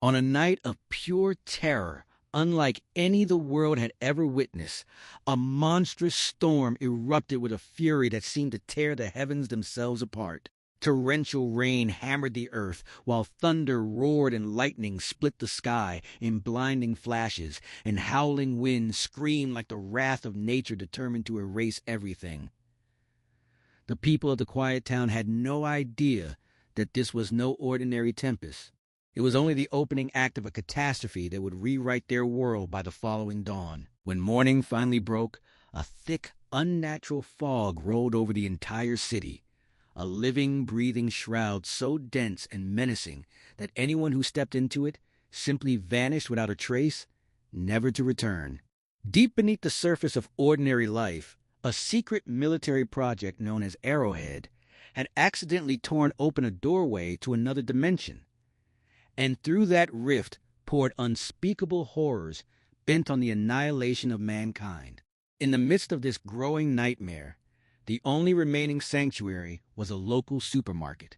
On a night of pure terror, unlike any the world had ever witnessed, a monstrous storm erupted with a fury that seemed to tear the heavens themselves apart. Torrential rain hammered the earth, while thunder roared and lightning split the sky in blinding flashes, and howling winds screamed like the wrath of nature determined to erase everything. The people of the quiet town had no idea that this was no ordinary tempest. It was only the opening act of a catastrophe that would rewrite their world by the following dawn. When morning finally broke, a thick, unnatural fog rolled over the entire city, a living, breathing shroud so dense and menacing that anyone who stepped into it simply vanished without a trace, never to return. Deep beneath the surface of ordinary life, a secret military project known as Arrowhead had accidentally torn open a doorway to another dimension, and through that rift poured unspeakable horrors bent on the annihilation of mankind. In the midst of this growing nightmare, the only remaining sanctuary was a local supermarket.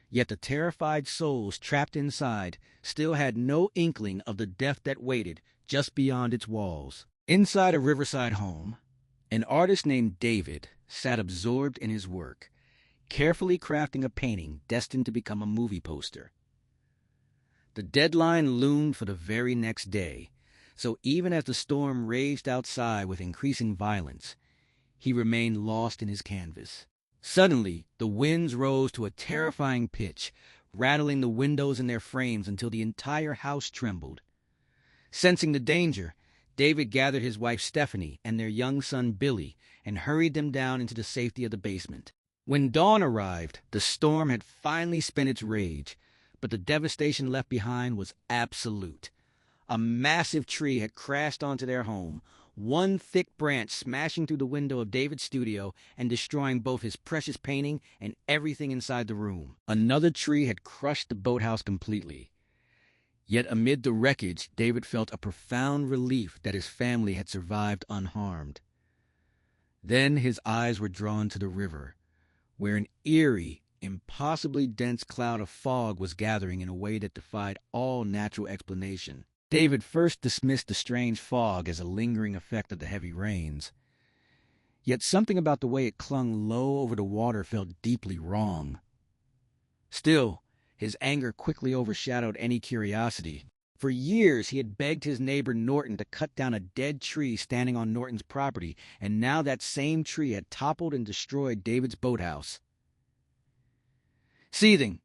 Yet the terrified souls trapped inside still had no inkling of the death that waited just beyond its walls. Inside a riverside home, an artist named David sat absorbed in his work, carefully crafting a painting destined to become a movie poster. The deadline loomed for the very next day, so even as the storm raged outside with increasing violence, he remained lost in his canvas. Suddenly, the winds rose to a terrifying pitch, rattling the windows in their frames until the entire house trembled. Sensing the danger, David gathered his wife Stephanie and their young son Billy and hurried them down into the safety of the basement. When dawn arrived, the storm had finally spent its rage, but the devastation left behind was absolute. A massive tree had crashed onto their home, one thick branch smashing through the window of David's studio and destroying both his precious painting and everything inside the room. Another tree had crushed the boathouse completely. Yet amid the wreckage, David felt a profound relief that his family had survived unharmed. Then his eyes were drawn to the river, where an eerie, impossibly dense cloud of fog was gathering in a way that defied all natural explanation. David first dismissed the strange fog as a lingering effect of the heavy rains. Yet something about the way it clung low over the water felt deeply wrong. Still, his anger quickly overshadowed any curiosity. For years he had begged his neighbor Norton to cut down a dead tree standing on Norton's property, and now that same tree had toppled and destroyed David's boathouse. Seething,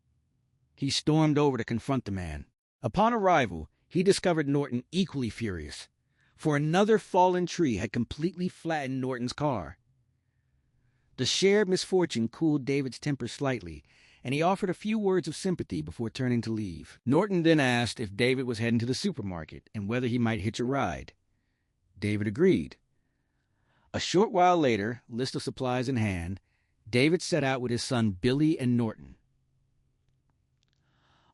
he stormed over to confront the man. Upon arrival, he discovered Norton equally furious, for another fallen tree had completely flattened Norton's car. The shared misfortune cooled David's temper slightly, and he offered a few words of sympathy before turning to leave. Norton then asked if David was heading to the supermarket and whether he might hitch a ride. David agreed. A short while later, list of supplies in hand, David set out with his son Billy and Norton.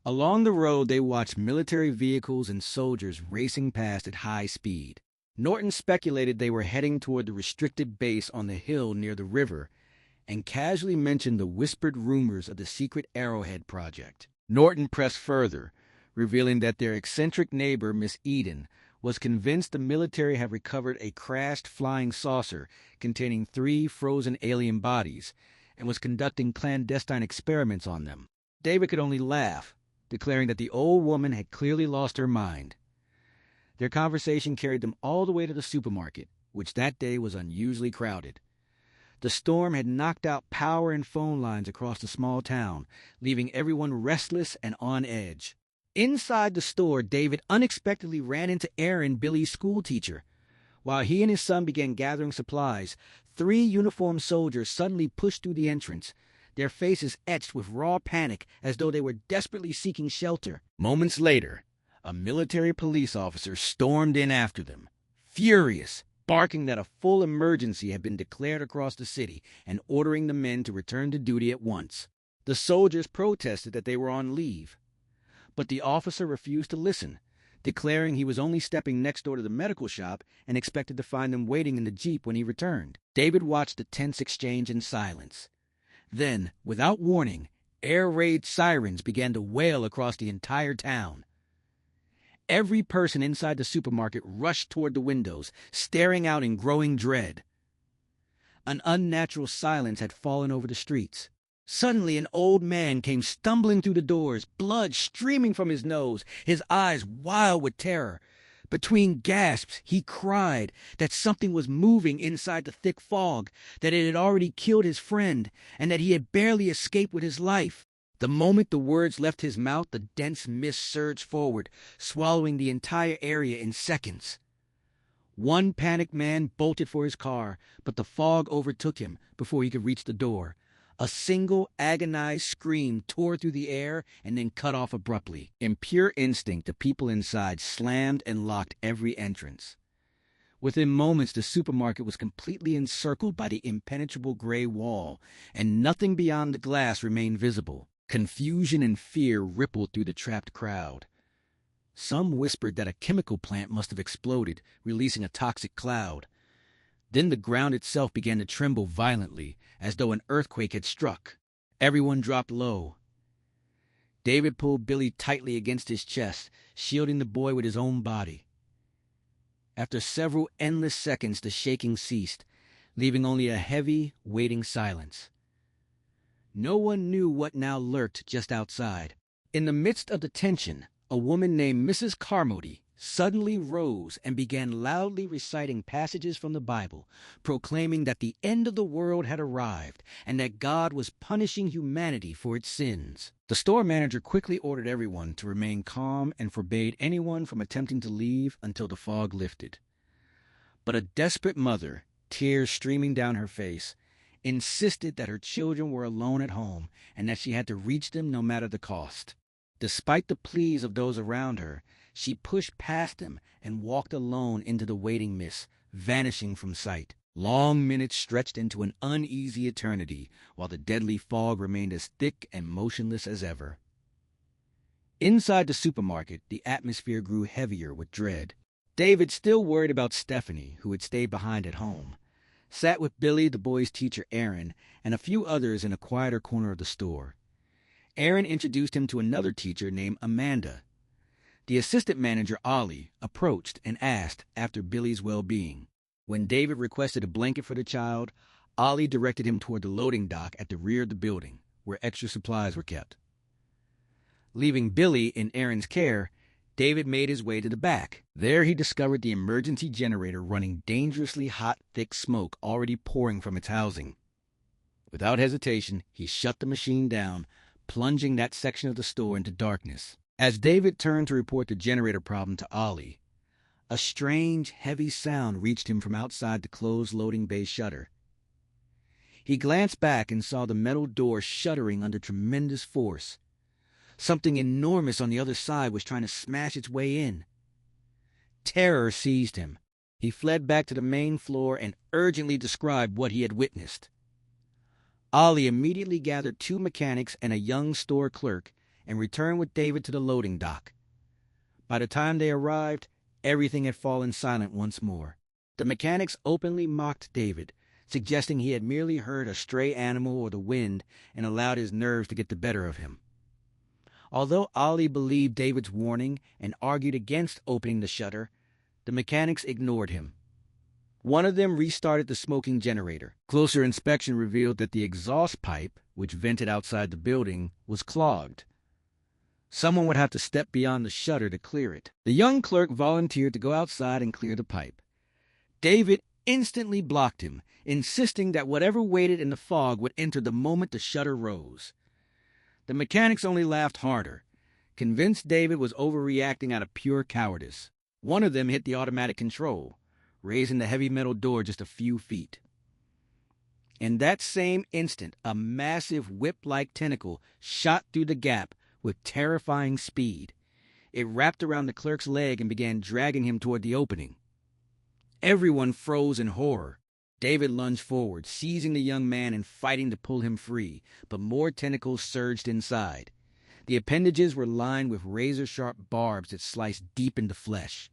Along the road, they watched military vehicles and soldiers racing past at high speed. Norton speculated they were heading toward the restricted base on the hill near the river, and casually mentioned the whispered rumors of the secret Arrowhead project. Norton pressed further, revealing that their eccentric neighbor, Miss Eden, was convinced the military had recovered a crashed flying saucer containing 3 frozen alien bodies and was conducting clandestine experiments on them. David could only laugh, declaring that the old woman had clearly lost her mind. Their conversation carried them all the way to the supermarket, which that day was unusually crowded. The storm had knocked out power and phone lines across the small town, leaving everyone restless and on edge. Inside the store, David unexpectedly ran into Aaron, Billy's schoolteacher. While he and his son began gathering supplies, 3 uniformed soldiers suddenly pushed through the entrance, their faces etched with raw panic as though they were desperately seeking shelter. Moments later, a military police officer stormed in after them, furious, barking that a full emergency had been declared across the city and ordering the men to return to duty at once. The soldiers protested that they were on leave, but the officer refused to listen, declaring he was only stepping next door to the medical shop and expected to find them waiting in the Jeep when he returned. David watched the tense exchange in silence. Then, without warning, air raid sirens began to wail across the entire town. Every person inside the supermarket rushed toward the windows, staring out in growing dread. An unnatural silence had fallen over the streets. Suddenly, an old man came stumbling through the doors, blood streaming from his nose, his eyes wild with terror. Between gasps, he cried that something was moving inside the thick fog, that it had already killed his friend, and that he had barely escaped with his life. The moment the words left his mouth, the dense mist surged forward, swallowing the entire area in seconds. One panicked man bolted for his car, but the fog overtook him before he could reach the door. A single agonized scream tore through the air and then cut off abruptly. In pure instinct, the people inside slammed and locked every entrance. Within moments, the supermarket was completely encircled by the impenetrable gray wall, and nothing beyond the glass remained visible. Confusion and fear rippled through the trapped crowd. Some whispered that a chemical plant must have exploded, releasing a toxic cloud. Then the ground itself began to tremble violently, as though an earthquake had struck. Everyone dropped low. David pulled Billy tightly against his chest, shielding the boy with his own body. After several endless seconds, the shaking ceased, leaving only a heavy, waiting silence. No one knew what now lurked just outside. In the midst of the tension, a woman named Mrs. Carmody suddenly rose and began loudly reciting passages from the Bible, proclaiming that the end of the world had arrived and that God was punishing humanity for its sins. The store manager quickly ordered everyone to remain calm and forbade anyone from attempting to leave until the fog lifted. But a desperate mother, tears streaming down her face, insisted that her children were alone at home and that she had to reach them no matter the cost. Despite the pleas of those around her, she pushed past them and walked alone into the waiting mist, vanishing from sight. Long minutes stretched into an uneasy eternity, while the deadly fog remained as thick and motionless as ever. Inside the supermarket, the atmosphere grew heavier with dread. David, still worried about Stephanie, who had stayed behind at home, sat with Billy, the boys' teacher Aaron, and a few others in a quieter corner of the store. Aaron introduced him to another teacher named Amanda. The assistant manager, Ollie, approached and asked after Billy's well-being. When David requested a blanket for the child, Ollie directed him toward the loading dock at the rear of the building, where extra supplies were kept. Leaving Billy in Aaron's care, David made his way to the back. There he discovered the emergency generator running dangerously hot, thick smoke already pouring from its housing. Without hesitation, he shut the machine down, plunging that section of the store into darkness. As David turned to report the generator problem to Ollie, a strange, heavy sound reached him from outside the closed loading bay shutter. He glanced back and saw the metal door shuddering under tremendous force. Something enormous on the other side was trying to smash its way in. Terror seized him. He fled back to the main floor and urgently described what he had witnessed. Ollie immediately gathered 2 mechanics and a young store clerk and returned with David to the loading dock. By the time they arrived, everything had fallen silent once more. The mechanics openly mocked David, suggesting he had merely heard a stray animal or the wind and allowed his nerves to get the better of him. Although Ollie believed David's warning and argued against opening the shutter, the mechanics ignored him. One of them restarted the smoking generator. Closer inspection revealed that the exhaust pipe, which vented outside the building, was clogged. Someone would have to step beyond the shutter to clear it. The young clerk volunteered to go outside and clear the pipe. David instantly blocked him, insisting that whatever waited in the fog would enter the moment the shutter rose. The mechanics only laughed harder, convinced David was overreacting out of pure cowardice. One of them hit the automatic control, raising the heavy metal door just a few feet. In that same instant, a massive whip-like tentacle shot through the gap with terrifying speed. It wrapped around the clerk's leg and began dragging him toward the opening. Everyone froze in horror. David lunged forward, seizing the young man and fighting to pull him free, but more tentacles surged inside. The appendages were lined with razor-sharp barbs that sliced deep into flesh.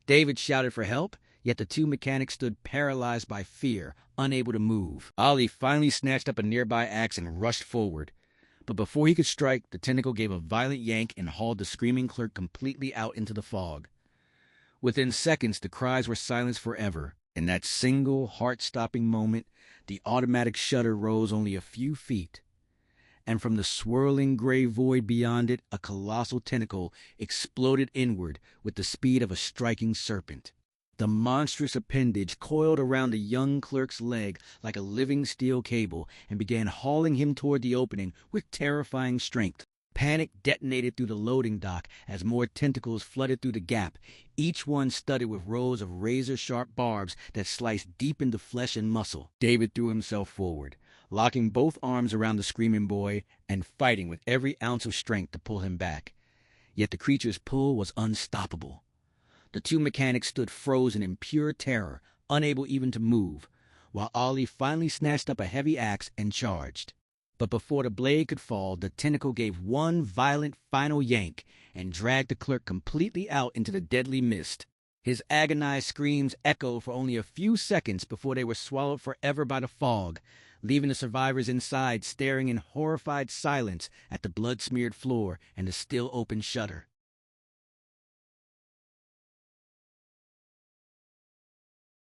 David shouted for help, yet the 2 mechanics stood paralyzed by fear, unable to move. Ollie finally snatched up a nearby axe and rushed forward. But before he could strike, the tentacle gave a violent yank and hauled the screaming clerk completely out into the fog. Within seconds, the cries were silenced forever. In that single, heart-stopping moment, the automatic shutter rose only a few feet, and from the swirling gray void beyond it, a colossal tentacle exploded inward with the speed of a striking serpent. The monstrous appendage coiled around the young clerk's leg like a living steel cable and began hauling him toward the opening with terrifying strength. Panic detonated through the loading dock as more tentacles flooded through the gap, each one studded with rows of razor-sharp barbs that sliced deep into flesh and muscle. David threw himself forward, locking both arms around the screaming boy and fighting with every ounce of strength to pull him back. Yet the creature's pull was unstoppable. The two mechanics stood frozen in pure terror, unable even to move, while Ollie finally snatched up a heavy axe and charged. But before the blade could fall, the tentacle gave one violent final yank and dragged the clerk completely out into the deadly mist. His agonized screams echoed for only a few seconds before they were swallowed forever by the fog, leaving the survivors inside staring in horrified silence at the blood-smeared floor and the still-open shutter.